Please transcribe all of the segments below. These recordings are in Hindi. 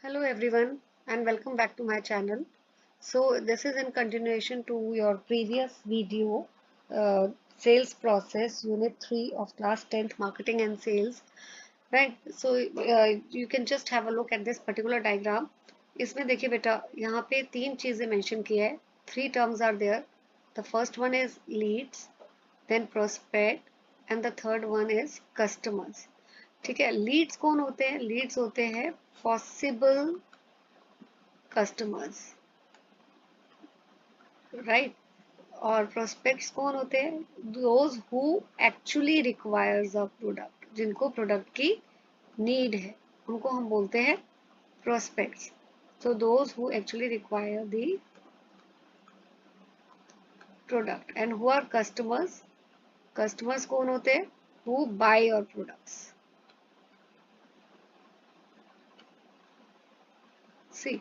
Hello everyone and welcome back to my channel. So this is in continuation to your previous video, sales process unit 3 of class 10th marketing and sales, right? So you can just have a look at this particular diagram. इसमें देखिए बेटा यहाँ पे तीन चीजें मेंशन की है. Three terms are there. The first one is leads, then prospect and the third one is customers. ठीक है. लीड्स कौन होते हैं? लीड्स होते हैं पॉसिबल कस्टमर्स, राइट. और प्रोस्पेक्ट्स कौन होते हैं? Those who actually requires a product, जिनको प्रोडक्ट की नीड है उनको हम बोलते हैं prospects. So those who actually require the product. And who are customers? Customers कौन होते हैं? Who buy your products. See,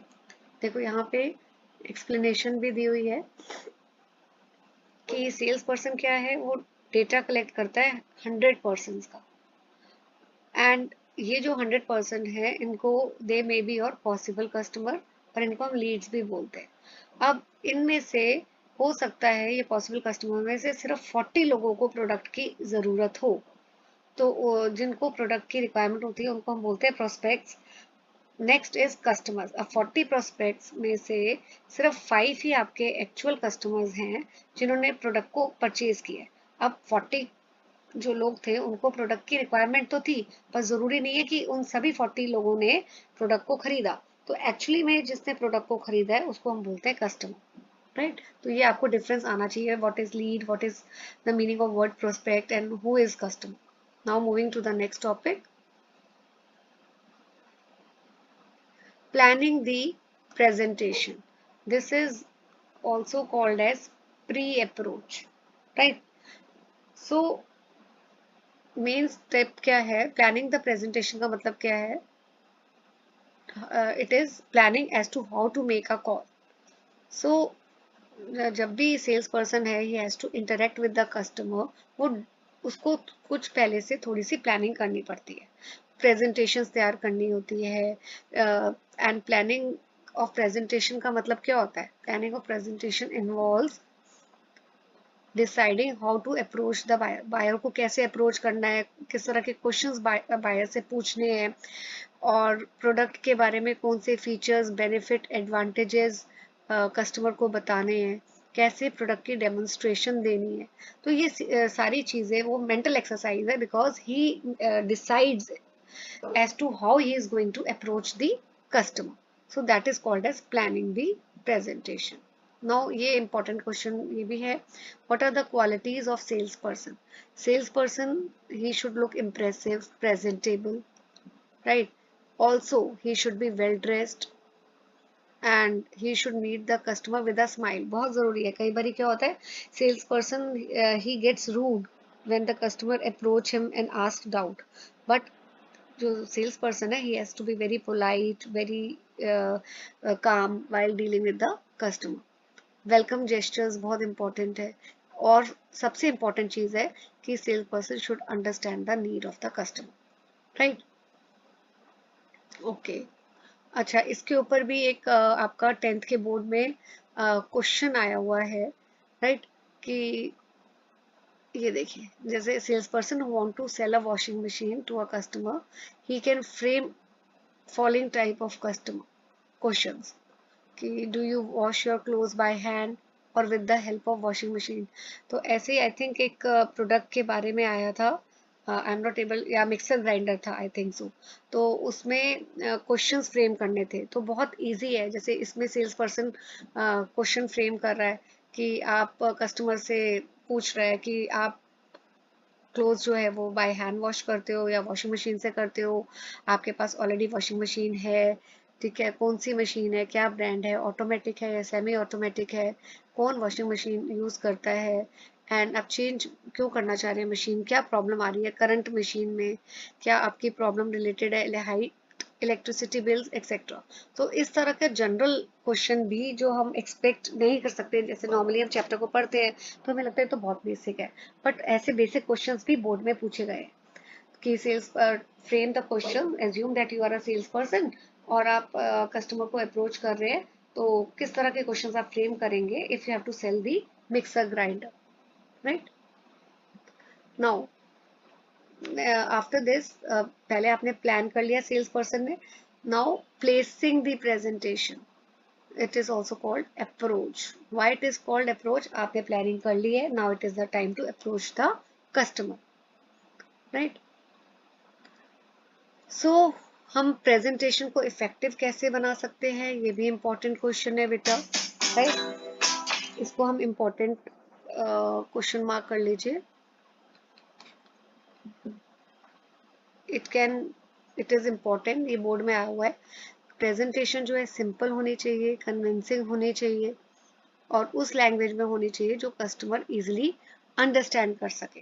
देखो यहाँ पे एक्सप्लेनेशन भी दी हुई है कि सेल्स पर्सन क्या है, वो डेटा कलेक्ट करता है 100% का. एंड ये जो 100% है, इनको दे मे बी और पॉसिबल कस्टमर, और इनको हम लीड्स भी बोलते हैं. अब इनमें से हो सकता है ये पॉसिबल कस्टमर में से सिर्फ 40 लोगों को प्रोडक्ट की ज़रूरत हो. तो जिनको प्रोडक्ट की रिक्वायरमेंट होती है उनको हम बोलते हैं प्रोस्पेक्ट्स. Next is customers. अब 40 प्रोस्पेक्ट्स में से सिर्फ 5 ही आपके एक्चुअल कस्टमर्स हैं जिन्होंने प्रोडक्ट को परचेज किया. अब 40 जो लोग थे उनको प्रोडक्ट की रिक्वायरमेंट तो थी, पर जरूरी नहीं है कि उन सभी 40 लोगों ने प्रोडक्ट को खरीदा. तो एक्चुअली में जिसने प्रोडक्ट को खरीदा है उसको हम बोलते हैं कस्टमर, राइट. तो ये आपको डिफरेंस आना चाहिए. What is lead, what is the meaning of word prospect and who is customer. Now moving to the next topic, planning the presentation. This is also called as pre-approach, right? So main step क्या है? प्लानिंग द प्रेजेंटेशन का मतलब क्या है? It is planning as to how to make a call. So जब भी सेल्स पर्सन है, he has to interact with the customer, वो उसको कुछ पहले से थोड़ी सी प्लानिंग करनी पड़ती है. प्रेजेंटेशन तैयार करनी होती है. एंड प्लानिंग ऑफ प्रेजेंटेशन का मतलब क्या होता है? Planning of presentation involves deciding how to approach the buyer. Buyer को कैसे अप्रोच करना है, किस तरह के क्वेश्चंस बायर से पूछने हैं, और प्रोडक्ट के बारे में कौन से फीचर्स, बेनिफिट, एडवांटेजेस कस्टमर को बताने हैं, कैसे प्रोडक्ट की डेमोन्स्ट्रेशन देनी है. तो ये सारी चीज़ें वो मेंटल एक्सरसाइज है, because he decides as to how he is going to approach the customer. So that is called as planning the presentation. Now ये important question ये भी है. What are the qualities of salesperson? Salesperson, he should look impressive, presentable, right? Also he should be well dressed and he should meet the customer with a smile. बहुत ज़रूरी है. कई बारी क्या होता है, sales person he gets rude when the customer approach him and ask doubt. But जो सेल्स पर्सन है, he has to be very polite, very calm while dealing with the customer. Welcome gestures बहुत इंपॉर्टेंट है. और सबसे इंपॉर्टेंट चीज है कि sales person should understand the need of the customer, right. Okay. अच्छा, इसके ऊपर भी एक आपका 10th के बोर्ड में क्वेश्चन आया हुआ है, राइट. कि ये देखिए, जैसे sales person want to sell a washing machine to a customer, he can frame following type of customer questions. कि do you wash your cloth by hand और with the help of washing machine. तो ऐसे ही आई थिंक एक प्रोडक्ट के बारे में आया था, आई एम नॉट एबल, या मिक्सर ग्राइंडर था आई थिंक सो. तो उसमें क्वेश्चंस फ्रेम करने थे, तो बहुत इजी है. जैसे इसमें सेल्स पर्सन क्वेश्चन फ्रेम कर रहा है कि आप कस्टमर से पूछ रहे हैं कि आप क्लोथ जो है वो बाय हैंड वॉश करते हो या वॉशिंग मशीन से करते हो. आपके पास ऑलरेडी वॉशिंग मशीन है, ठीक है. कौन सी मशीन है, क्या ब्रांड है, ऑटोमेटिक है या सेमी ऑटोमेटिक है, कौन वॉशिंग मशीन यूज़ करता है, एंड आप चेंज क्यों करना चाह रहे हैं मशीन, क्या प्रॉब्लम आ रही है करंट मशीन में, क्या आपकी प्रॉब्लम रिलेटेड है हाई इलेक्ट्रिसिटी बिल्स एक्सेट्रा. तो इस तरह के जनरल क्वेश्चन भी जो हम एक्सपेक्ट नहीं कर सकते, जैसे नॉर्मली हम चैप्टर को पढ़ते हैं तो हमें लगता है तो बहुत बेसिक है, बट ऐसे बेसिक क्वेश्चंस भी बोर्ड में पूछे गए कि sales frame the question, assume that you are a salesperson और आप कस्टमर को अप्रोच कर रहे हैं, तो किस तरह के क्वेश्चंस आप फ्रेम करेंगे if you have to sell the mixer grinder, right. Now after this, पहले आपने प्लान कर लिया सेल्स पर्सन ने, now placing the presentation, it is also called approach. Why it is called approach? आपने planning कर ली है, now it is the time to approach the customer, right? So हम presentation को effective कैसे बना सकते हैं, ये भी important question है बेटा, right? इसको हम important question mark कर लीजिए। it is important, ये बोर्ड में आया हुआ है। प्रेजेंटेशन जो है सिंपल होनी चाहिए, कन्विंसिंग होनी चाहिए, और उस लैंग्वेज में होनी चाहिए जो कस्टमर इजिली अंडरस्टैंड कर सके,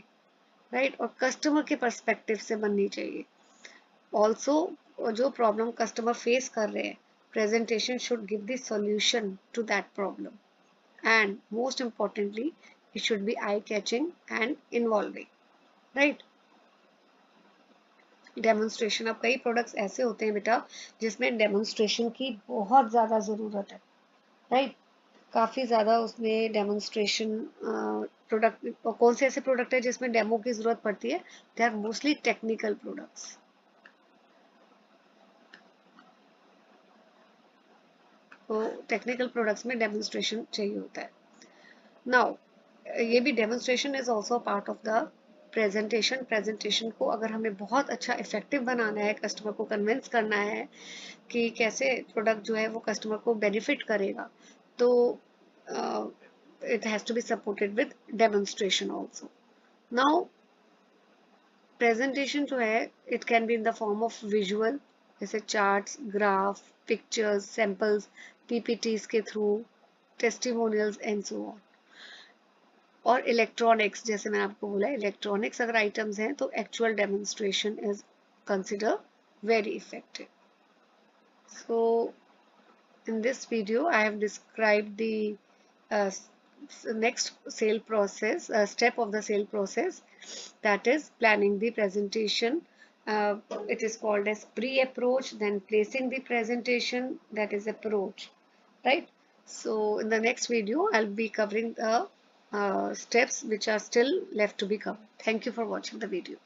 राइट, और कस्टमर के पर्सपेक्टिव से बननी चाहिए। ऑल्सो जो प्रॉब्लम कस्टमर फेस कर रहे हैं, presentation should give the solution to that problem, and most importantly it should be eye catching and involving, right. Demonstration, अब कई प्रोडक्ट्स ऐसे होते हैं बेटा जिसमें डेमोन्स्ट्रेशन की बहुत ज़्यादा ज़रूरत है, राइट। काफ़ी ज़्यादा उसमें डेमोन्स्ट्रेशन प्रोडक्ट, कौन से ऐसे प्रोडक्ट है जिसमें डेमो की ज़रूरत पड़ती है? They are mostly technical products. तो टेक्निकल प्रोडक्ट्स में डेमोन्स्ट्रेशन चाहिए होता है। नाउ ये भी demonstration is also part of the presentation. Presentation को अगर हमें बहुत अच्छा इफेक्टिव बनाना है, कस्टमर को कन्विंस करना है कि कैसे प्रोडक्ट जो है वो कस्टमर को बेनिफिट करेगा, तो it has to be supported with demonstration also. Now presentation जो है it can be in the form of visual, जैसे charts, graph, pictures, samples, PPTs के through, testimonials and so on. और इलेक्ट्रॉनिक्स, जैसे मैंने आपको बोला इलेक्ट्रॉनिक्स अगर आइटम्स हैं तो actual demonstration is consider very effective. So in this video I have described the next sale process, step of the sale process, that is planning the presentation. It is called as pre-approach, then placing the presentation, that is approach, right? So in the next video I'll be covering the steps which are still left to be covered. Thank you for watching the video.